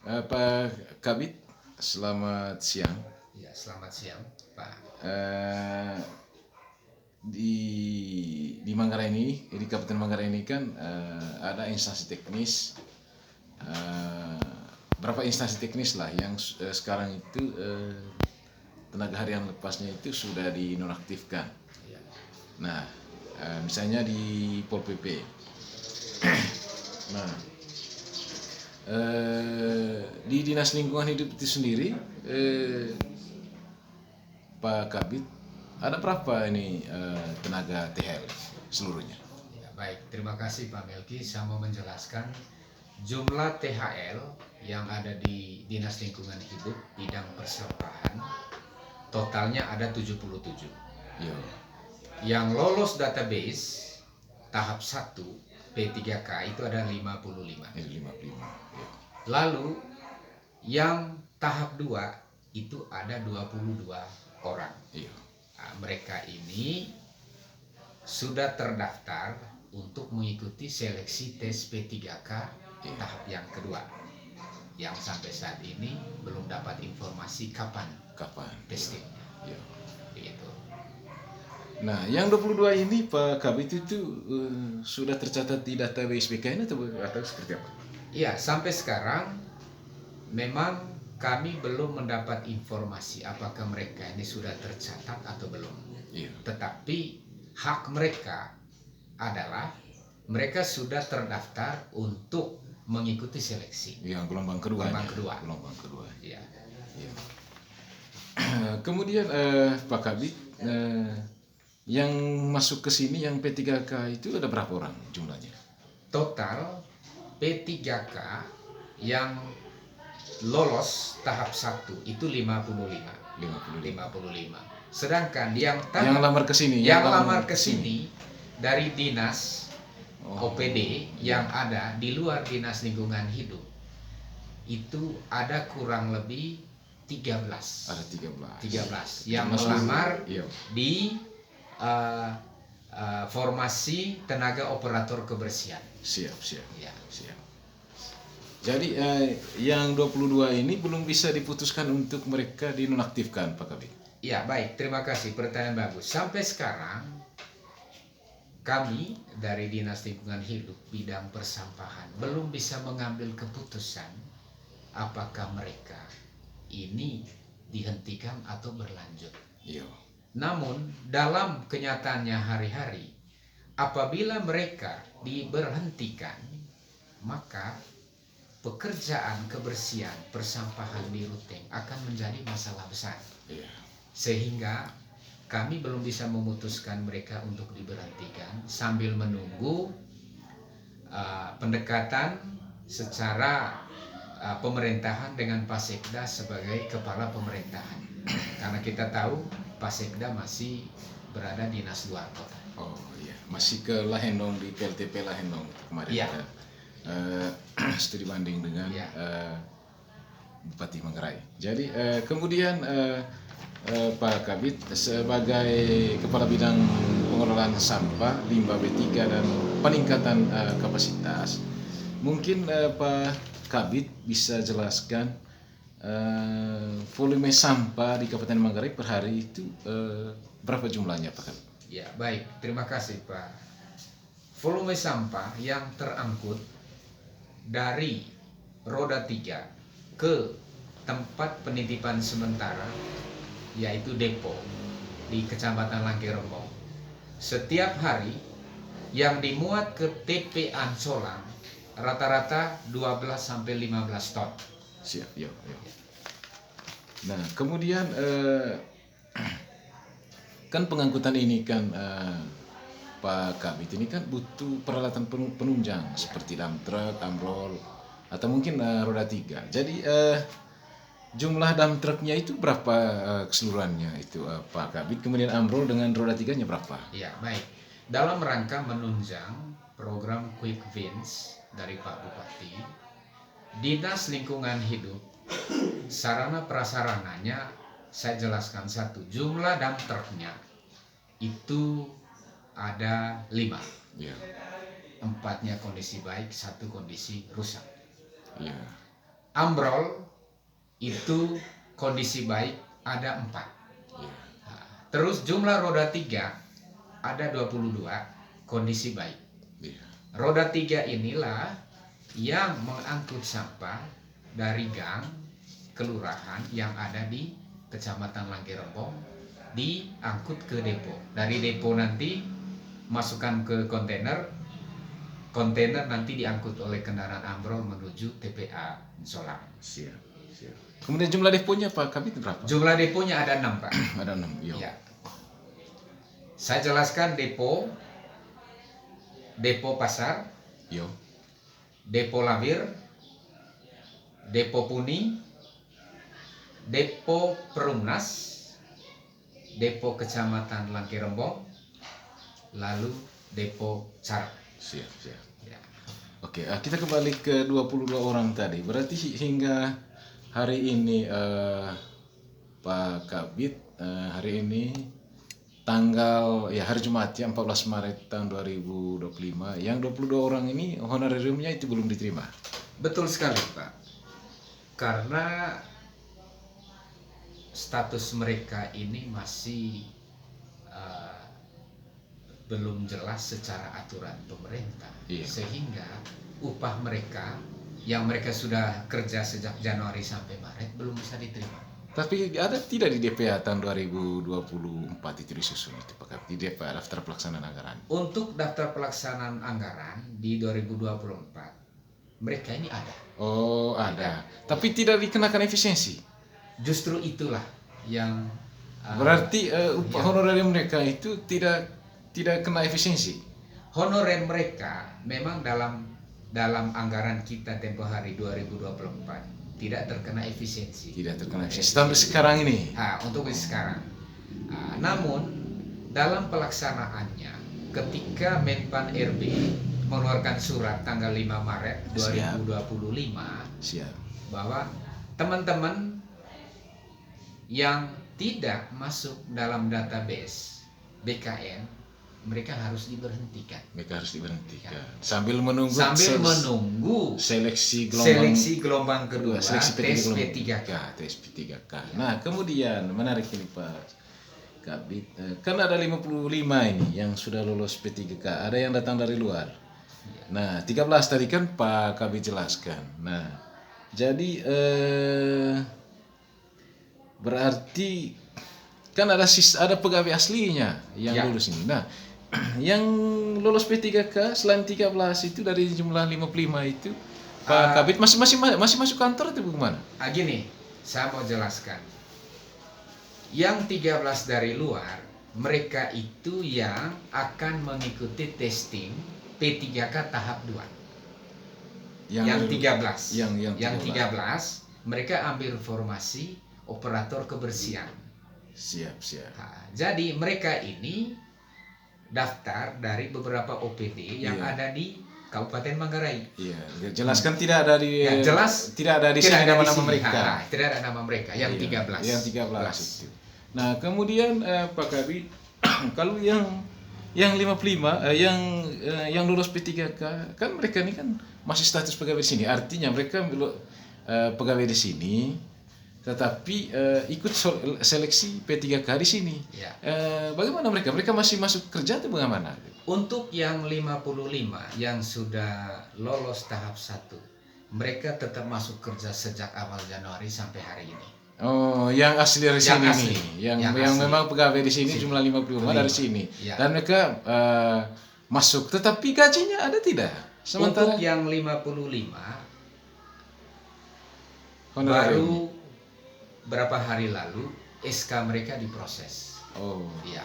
Pak Kabit, selamat siang. Ya, selamat siang, Pak. Eh, di Manggarai ini, di Kabupaten Manggarai ini kan ada instansi teknis, eh, berapa instansi teknis lah yang sekarang itu tenaga harian lepasnya itu sudah dinonaktifkan. Ya, Nah, misalnya di Pol PP. Nah, di Dinas Lingkungan Hidup itu sendiri, Pak Kabit, ada berapa ini tenaga THL seluruhnya? ya, baik. Terima kasih Pak Melki. Saya mau menjelaskan jumlah THL yang ada di Dinas Lingkungan Hidup bidang persampahan totalnya ada 77. Yo, Yang lolos database tahap 1 P3K itu ada 55. ini 55. Yo, Lalu yang tahap 2 itu ada 22 orang. yo, Nah, mereka ini sudah terdaftar untuk mengikuti seleksi tes P3K tahap yang kedua, yang sampai saat ini belum dapat informasi kapan kapan? testingnya. Yo. Begitu. Nah, yang 22 ini Pak Kabit itu sudah tercatat di data WSBK ini atau seperti apa? Iya, sampai sekarang memang kami belum mendapat informasi apakah mereka ini sudah tercatat atau belum. Iya. Tetapi hak mereka adalah mereka sudah terdaftar untuk mengikuti seleksi. Yang gelombang kedua. Gelombang kedua. Gelombang kedua. Ya. Iya. Kemudian Pak Kabit, yang masuk ke sini yang P3K itu ada berapa orang jumlahnya? Total P3K yang lolos tahap 1 itu 55. 55. Sedangkan yang Yang lamar ke sini, yang lamar ke sini dari dinas OPD yang ada di luar Dinas Lingkungan Hidup itu ada kurang lebih 13. Ada 13. 13 yang Masuk- melamar Iya. di formasi tenaga operator kebersihan. Siap. Ya. Siap. Jadi yang 22 ini belum bisa diputuskan untuk mereka dinonaktifkan, Pak Kabit. Ya, baik. Terima kasih. Pertanyaan bagus. Sampai sekarang kami dari Dinas Lingkungan Hidup bidang persampahan belum bisa mengambil keputusan apakah mereka ini dihentikan atau berlanjut. Iya. Namun dalam kenyataannya hari-hari, apabila mereka diberhentikan, maka pekerjaan kebersihan persampahan di Ruteng akan menjadi masalah besar. Iya. Sehingga kami belum bisa memutuskan mereka untuk diberhentikan sambil menunggu pendekatan secara pemerintahan dengan Pak Sekda sebagai kepala pemerintahan. Karena kita tahu Pak Sekda masih berada di dinas luar kota. Oh iya, masih ke Lahendong di PLTP Lahendong kemarin. Iya. Studi banding dengan Iya. Bupati Manggarai. Jadi kemudian Pak Kabit sebagai Kepala Bidang Pengelolaan Sampah, Limbah B3 dan peningkatan kapasitas, mungkin Pak Kabit bisa jelaskan volume sampah di Kabupaten Manggarai per hari itu berapa jumlahnya, Pak Kabit? Ya, baik. Terima kasih, Pak. Volume sampah yang terangkut dari roda 3 ke tempat penitipan sementara yaitu depo di Kecamatan Langkerembong. Setiap hari yang dimuat ke TP Ansolang rata-rata 12 sampai 15 ton. Siap, yuk. Nah, kemudian kan pengangkutan ini kan Pak Kabit ini kan butuh peralatan penunjang seperti dump truck, amrol, atau mungkin roda 3. Jadi jumlah dump trucknya itu berapa keseluruhannya itu Pak Kabit? Kemudian amrol dengan roda 3-nya berapa? Ya, baik. Dalam rangka menunjang program Quick Wins dari Pak Bupati, Dinas Lingkungan Hidup sarana prasarananya saya jelaskan satu. Jumlah dump trucknya itu ada 5. Ya. 4-nya kondisi baik, 1 kondisi rusak. Ya. ambrol itu kondisi baik ada 4. Iya. Terus jumlah roda 3 ada 22 kondisi baik. Iya. Roda 3 inilah yang mengangkut sampah dari gang kelurahan yang ada di Kecamatan Langgerembong, diangkut ke depo. Dari depo nanti masukkan ke kontainer, kontainer nanti diangkut oleh kendaraan ambrol menuju TPA Solang. Siap. Siap. Kemudian jumlah deponya Pak Kabit berapa? Jumlah deponya ada 6, Pak. Ada 6. Iya. Ya. Saya jelaskan depo pasar, Yo. depo Lawir, depo Puni, depo Perumnas, depo Kecamatan Langgerembong, lalu depo Carak. Siap, siap. Ya. Oke, kita kembali ke 22 orang tadi. Berarti hingga hari ini Pak Kabit, hari ini tanggal hari Jumat ya 14 Maret tahun 2025, yang 22 orang ini honorariumnya itu belum diterima. Betul sekali, Pak. Karena status mereka ini masih belum jelas secara aturan pemerintah. Iya. Sehingga upah mereka yang mereka sudah kerja sejak Januari sampai Maret belum bisa diterima. Tapi ada tidak di DPA tahun 2024 itu disusun itu Pak Kabit, di DPA daftar pelaksanaan anggaran? Untuk daftar pelaksanaan anggaran di 2024 mereka ini ada. Oh, ada. Tapi tidak dikenakan efisiensi. Justru itulah yang Berarti upah honorarium mereka itu tidak kena efisiensi. honorer mereka memang dalam anggaran kita tempo hari 2024 tidak terkena efisiensi. Tidak terkena efisiensi sampai sekarang ini. Untuk sekarang. Namun dalam pelaksanaannya ketika Menpan RB mengeluarkan surat tanggal 5 Maret 2025 Siap. bahwa teman-teman yang tidak masuk dalam database BKN mereka harus diberhentikan. Mereka harus diberhentikan sambil menunggu seleksi gelombang kedua, seleksi tes P3K. Tes P3K. Nah, kemudian menarik ini Pak Kabit, kan ada 55 ini yang sudah lolos P3K, ada yang datang dari luar. Nah, 13 tadi kan Pak Kabit jelaskan. Nah, jadi berarti kan ada pegawai aslinya yang lulus ini. Nah, yang lolos P3K selain 13 itu dari jumlah 55 itu Pak Kabit masih masuk kantor atau bagaimana? Gini, saya mau jelaskan. Yang 13 dari luar, mereka itu yang akan mengikuti testing P3K tahap 2. Yang 13. Yang 13 mereka ambil formasi operator kebersihan. Siap. Jadi mereka ini daftar dari beberapa OPD yang ada di Kabupaten Manggarai. Iya, jelaskan tidak ada di tidak ada di sini nama-nama mereka. Tidak ada nama mereka yang 13. Yang 13 itu. Nah, kemudian Pak Kabit kalau yang 55 yang lulus P3K kan mereka ini kan masih status pegawai di sini. Artinya mereka pegawai di sini tetapi ikut seleksi P3K di sini. Ya. Bagaimana mereka? Mereka masih masuk kerja atau bagaimana? Untuk yang 55 yang sudah lolos tahap 1, mereka tetap masuk kerja sejak awal Januari sampai hari ini. Oh, yang asli dari sini nih. Yang memang pegawai di sini jumlah 55 dari sini. Ya. Dan mereka masuk, tetapi gajinya ada tidak? Sementara untuk yang 55 baru berapa hari lalu SK mereka diproses. Oh, iya.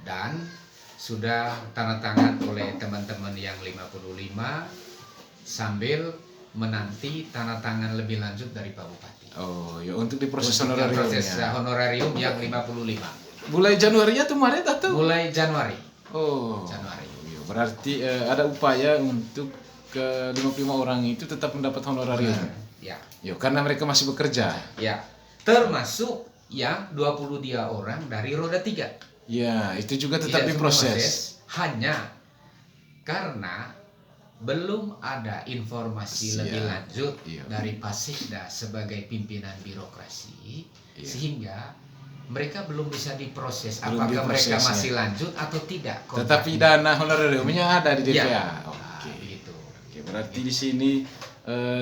Dan sudah tanda tangan oleh teman-teman yang 55 sambil menanti tanda tangan lebih lanjut dari Pak Bupati. Oh, ya untuk diproses honorarium. Proses honorarium yang 55. Mulai Januari atau Maret atau? Mulai Januari. Oh. Januari. Berarti ada upaya untuk ke 55 orang itu tetap mendapat honorarium. Ya. Yo, karena mereka masih bekerja. Ya. Termasuk yang 22 orang dari roda 3. Ya, itu juga tetap diproses. Hanya karena belum ada informasi Siap. lebih lanjut Iya. dari Pak Sekda sebagai pimpinan birokrasi, Iya. sehingga mereka belum bisa diproses Belum apakah mereka diprosesnya. masih lanjut atau tidak. Tetapi kontraknya. dana honorariumnya ada di DPA. Iya. Oke. Begitu. Oke, berarti di sini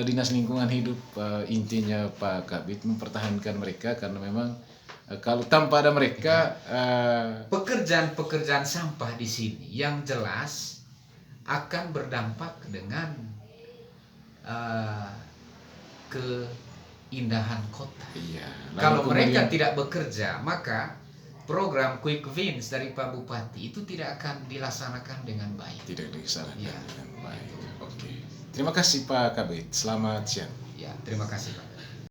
Dinas Lingkungan Hidup intinya Pak Kabit mempertahankan mereka karena memang kalau tanpa ada mereka Pekerjaan-pekerjaan sampah di sini yang jelas akan berdampak dengan keindahan kota. iya. Lalu Kalau mereka kemudian- tidak bekerja, maka program quick wins dari Pak Bupati itu tidak akan dilaksanakan dengan baik. tidak dilaksanakan Iya. dengan baik. Oke. Terima kasih Pak Kabit. Selamat siang. Ya, terima kasih Pak.